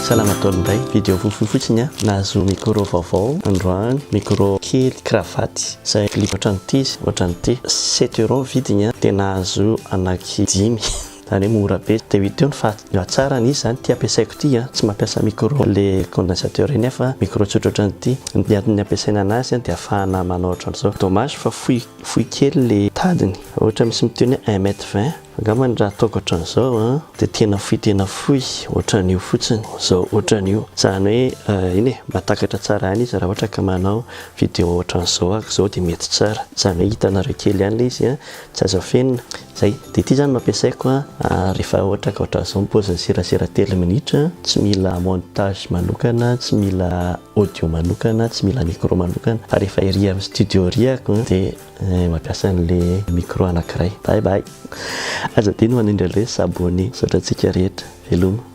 Salamatolonday vidéo fotsiny nahazo micro vaovao androany micro kely cravaty zay clip ohatran'ity 7 € vidiny dia nahazo anaky 10 zany mora be dia viteo fa tsara n'izy zany ty ampiasaiko ty tsy mampiasa micro le condensateur iny fa micro tsotra ohatran'ity ny ampiasaina anazy dia afahana manao ohatran'izao dommage fa fohy kely le tadiny ohatra misy miteny 1m20 angambany raha ataoko ohatran'izao dia tena fohy ohatran'io fotsiny zao ohatran'io zany hoe iny mba takatra tsara any izy raha ohatra ka manao vidéo ohatran'izao ako zao dia mety tsara zany hoe hitanareo kely ihany le izy tsy azo afenina zay dia ity zany mampiasaiko rehefa ohatra ka ohatran'izao mipoziny serasera 3 minitra tsy mila montage manokana tsy mila audio manokana tsy mila micro manokana fa rehefa ery amin'ny studio riako dia mampiasa an'le micro anankiray bye aza dia no manindra le sabony saotra antsika rehetra veloma